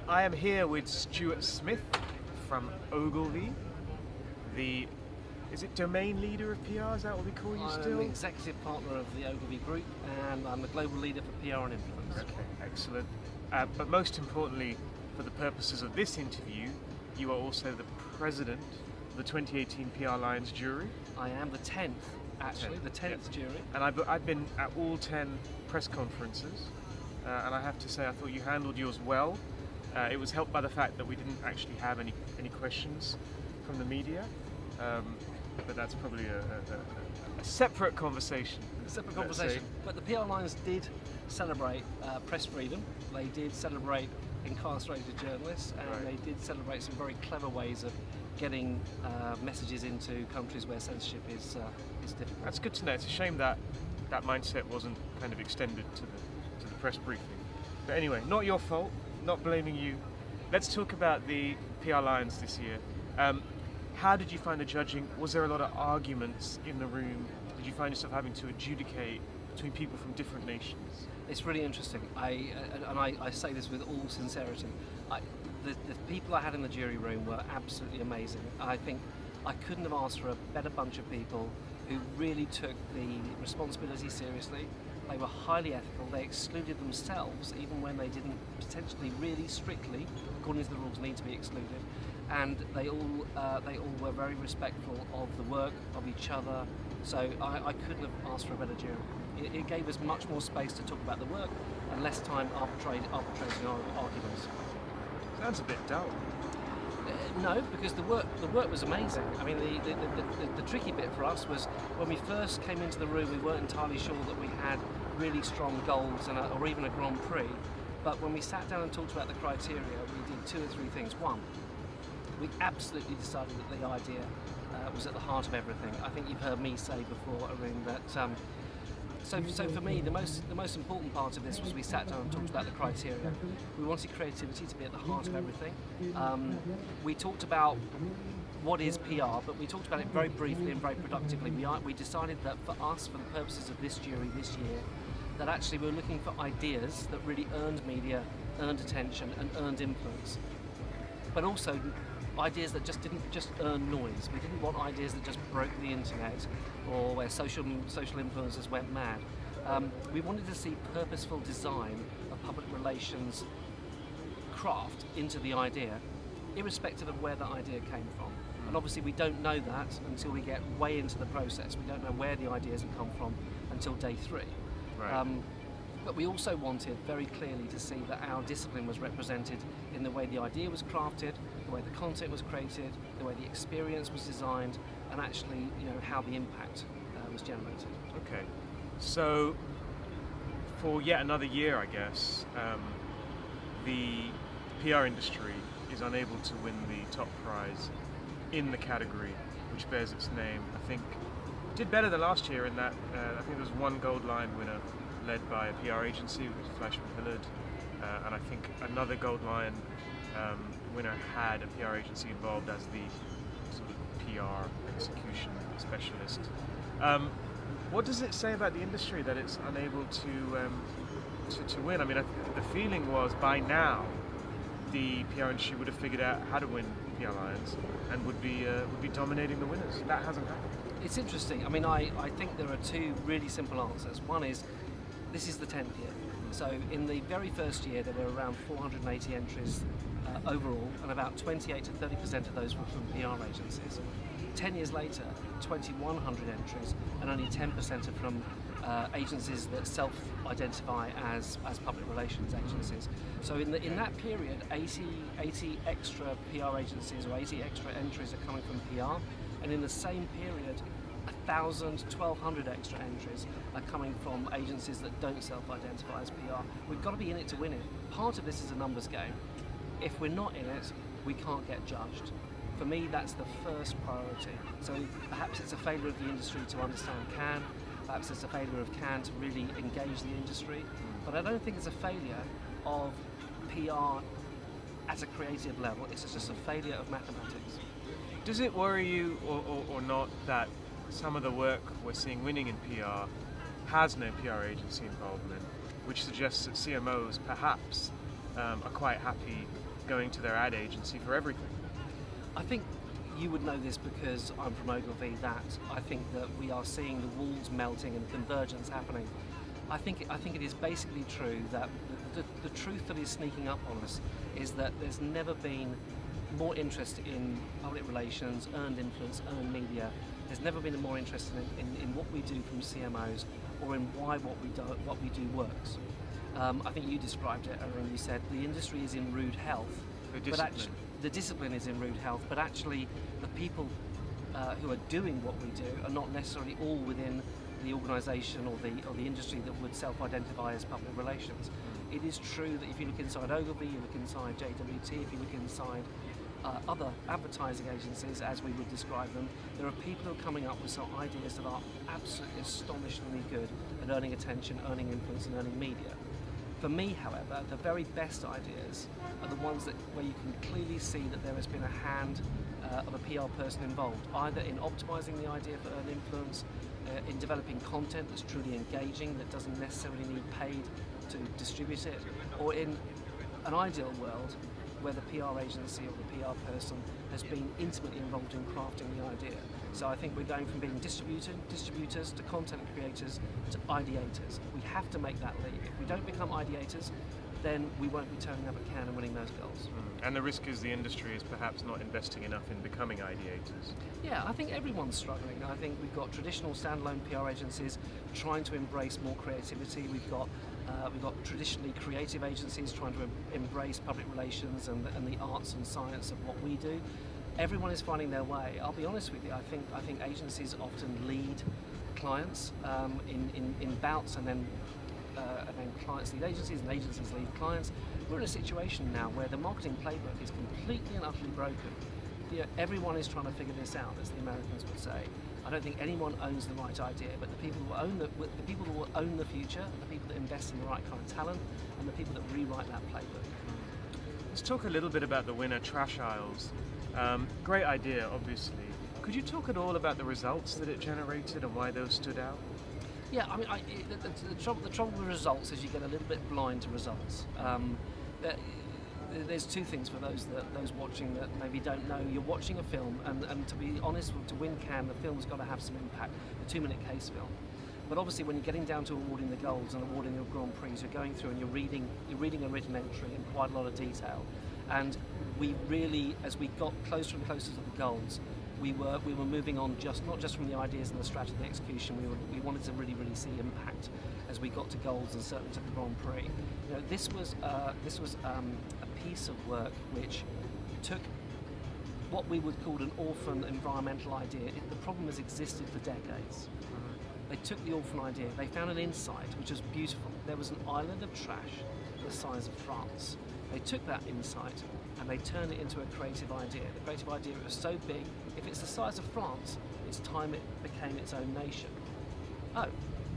I am here with Stuart Smith from Ogilvy, is it domain leader of PR? Is that what we call you still? I'm the executive partner of the Ogilvy Group, and I'm the global leader for PR and influence. Okay, excellent. But most importantly, for the purposes of this interview, you are also the president of the 2018 PR Lions jury. I am the 10th, actually, the 10th jury. And I've been at all 10 press conferences, and I have to say I thought you handled yours well. It was helped by the fact that we didn't actually have any questions from the media, but that's probably a separate conversation. But the PR Lions did celebrate press freedom. They did celebrate incarcerated journalists, and they did celebrate some very clever ways of getting messages into countries where censorship is difficult. That's good to know. It's a shame that that mindset wasn't kind of extended to the press briefing. But anyway, not your fault. Not blaming you. Let's talk about the PR Lions this year. How did you find the judging? Was there a lot of arguments in the room? Did you find yourself having to adjudicate between people from different nations? It's really interesting. I say this with all sincerity. The people I had in the jury room were absolutely amazing. I think I couldn't have asked for a better bunch of people who really took the responsibility seriously. They were highly ethical. They excluded themselves even when they didn't potentially really strictly, according to the rules, need to be excluded. And they all were very respectful of the work, of each other. So I couldn't have asked for a better jury. It gave us much more space to talk about the work and less time arbitrating arguments. Sounds a bit dull. No, because the work was amazing. I mean, the tricky bit for us was when we first came into the room, we weren't entirely sure that we had really strong goals or even a Grand Prix. But when we sat down and talked about the criteria, we did 2 or 3 things. One, we absolutely decided that the idea was at the heart of everything. I think you've heard me say before, ARUN, that so for me, the most important part of this was we sat down and talked about the criteria. We wanted creativity to be at the heart of everything. We talked about what is PR, but we talked about it very briefly and very productively. We decided that for us, for the purposes of this jury this year, that actually we were looking for ideas that really earned media, earned attention, and earned influence. But also ideas that didn't just earn noise. We didn't want ideas that just broke the internet or where social influencers went mad. We wanted to see purposeful design of public relations craft into the idea, irrespective of where the idea came from. And obviously we don't know that until we get way into the process. We don't know where the ideas have come from until day 3. Right. But we also wanted very clearly to see that our discipline was represented in the way the idea was crafted, the way the content was created, the way the experience was designed, and actually, how the impact was generated. Okay. So, for yet another year, I guess, the PR industry is unable to win the top prize in the category which bears its name. I think it did better than last year in that I think there was one Gold Lion winner led by a PR agency, which was Flash Pillard, and I think another Gold Lion winner had a PR agency involved as the sort of PR execution specialist. What does it say about the industry that it's unable to win? I mean, the feeling was by now the PR industry would have figured out how to win PR Lions and would be dominating the winners. That hasn't happened. It's interesting. I mean, I think there are 2 really simple answers. One is, this is the 10th year. So in the very first year, there were around 480 entries overall, and about 28 to 30% of those were from PR agencies. 10 years later, 2,100 entries, and only 10% are from agencies that self-identify as public relations agencies. So in that period, 80 extra PR agencies or 80 extra entries are coming from PR, and in the same period, 1,000, 1,200 extra entries are coming from agencies that don't self-identify as PR. We've got to be in it to win it. Part of this is a numbers game. If we're not in it, we can't get judged. For me, that's the first priority. So perhaps it's a failure of the industry to understand Cannes, perhaps it's a failure of Cannes to really engage the industry, but I don't think it's a failure of PR at a creative level. It's just a failure of mathematics. Does it worry you or not that some of the work we're seeing winning in PR has no PR agency involvement, which suggests that CMOs perhaps are quite happy going to their ad agency for everything. I think you would know this because I'm from Ogilvy, that I think that we are seeing the walls melting and convergence happening. I think it is basically true that the truth that is sneaking up on us is that there's never been more interest in public relations, earned influence, earned media. There's never been more interest in what we do from CMOs, or in why what we do works. I think you described it, Arun. You said the industry is in rude health. The discipline is in rude health, but actually the people who are doing what we do are not necessarily all within the organisation or the industry that would self-identify as public relations. It is true that if you look inside Ogilvy, you look inside JWT, if you look inside other advertising agencies, as we would describe them, there are people who are coming up with some ideas that are absolutely astonishingly good at earning attention, earning influence, and earning media. For me, however, the very best ideas are the ones where you can clearly see that there has been a hand of a PR person involved, either in optimizing the idea for earned influence, in developing content that's truly engaging, that doesn't necessarily need paid to distribute it, or in an ideal world where the PR agency or the PR person has been intimately involved in crafting the idea. So I think we're going from being distributors to content creators to ideators. We have to make that leap. If we don't become ideators, then we won't be turning up at Cannes and winning those goals. And the risk is the industry is perhaps not investing enough in becoming ideators. Yeah, I think everyone's struggling. I think we've got traditional standalone PR agencies trying to embrace more creativity. We've got traditionally creative agencies trying to embrace public relations and the arts and science of what we do. Everyone is finding their way. I'll be honest with you. I think agencies often lead clients in bouts, and then clients lead agencies, and agencies lead clients. We're in a situation now where the marketing playbook is completely and utterly broken. Everyone is trying to figure this out, as the Americans would say. I don't think anyone owns the right idea, but the people who own the people who will own the future are the people that invest in the right kind of talent, and the people that rewrite that playbook. Let's talk a little bit about the winner, Trash Isles. Great idea, obviously. Could you talk at all about the results that it generated and why those stood out? Yeah, I mean, the trouble with results is you get a little bit blind to results. There's two things for those watching that maybe don't know. You're watching a film, and to be honest, to win Cannes, the film's got to have some impact. A 2-minute case film. But obviously, when you're getting down to awarding the golds and awarding your Grand Prix, you're going through and you're reading a written entry in quite a lot of detail. And we really, as we got closer and closer to the golds, we were moving on not just from the ideas and the strategy and the execution. We wanted to really see impact as we got to golds and certainly to the Grand Prix. You know, this was a piece of work which took what we would call an orphan environmental idea. The problem has existed for decades. They took the orphan idea, they found an insight which was beautiful. There was an island of trash the size of France. They took that insight and they turned it into a creative idea. The creative idea was so big, if it's the size of France, it's time it became its own nation. Oh,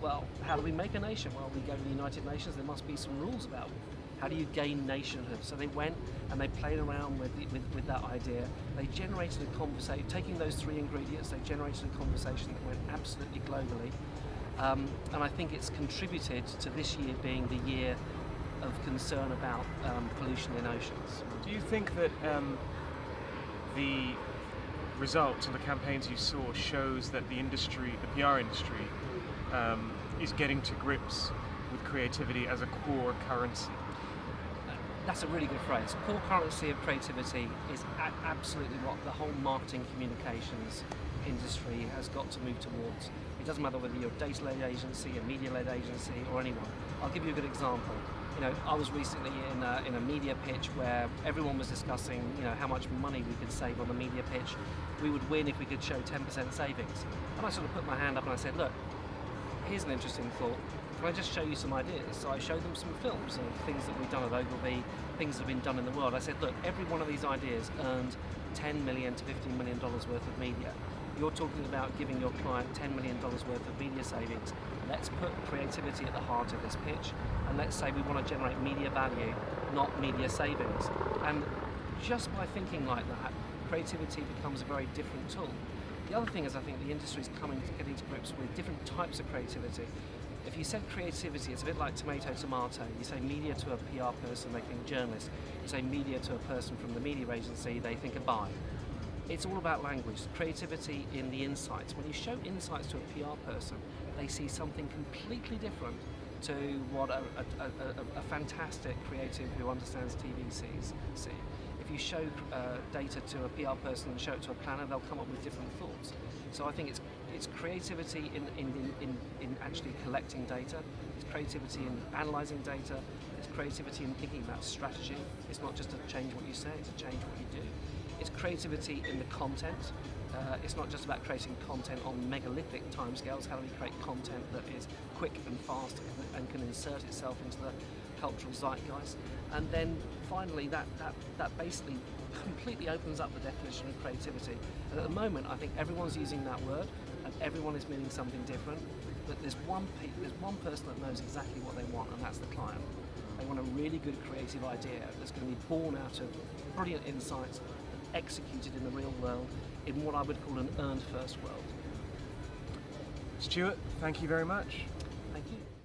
well, how do we make a nation? Well, we go to the United Nations, there must be some rules about how do you gain nationhood. So they went and they played around with that idea. They generated a conversation, taking those 3 ingredients, they generated a conversation that went absolutely globally. And I think it's contributed to this year being the year of concern about pollution in oceans. Do you think that the results of the campaigns you saw shows that the industry, the PR industry, is getting to grips with creativity as a core currency? That's a really good phrase. Core currency of creativity is absolutely what the whole marketing communications industry has got to move towards. It doesn't matter whether you're a data-led agency, a media-led agency, or anyone. I'll give you a good example. You know, I was recently in a media pitch where everyone was discussing, you know, how much money we could save on the media pitch. We would win if we could show 10% savings. And I sort of put my hand up and I said, look, here's an interesting thought. Can I just show you some ideas? So I showed them some films of things that we've done at Ogilvy, things that have been done in the world. I said, look, every one of these ideas earned $10 million to $15 million worth of media. You're talking about giving your client $10 million worth of media savings. Let's put creativity at the heart of this pitch, and let's say we want to generate media value, not media savings. And just by thinking like that, creativity becomes a very different tool. The other thing is I think the industry is getting to grips with different types of creativity. If you said creativity, it's a bit like tomato, tomato. You say media to a PR person, they think journalist. You say media to a person from the media agency, they think a buy. It's all about language, creativity in the insights. When you show insights to a PR person, they see something completely different to what a fantastic creative who understands TV see. If you show data to a PR person and show it to a planner, they'll come up with different thoughts. So I think it's creativity in actually collecting data, it's creativity in analysing data, it's creativity in thinking about strategy. It's not just to change what you say, it's to change what you do. It's creativity in the content. It's not just about creating content on megalithic timescales. How do we create content that is quick and fast and can insert itself into the cultural zeitgeist? And then finally, that basically completely opens up the definition of creativity. And at the moment, I think everyone's using that word, and everyone is meaning something different. But there's one person that knows exactly what they want, and that's the client. They want a really good creative idea that's going to be born out of brilliant insights, executed in the real world, in what I would call an earned first world. Stuart, thank you very much. Thank you.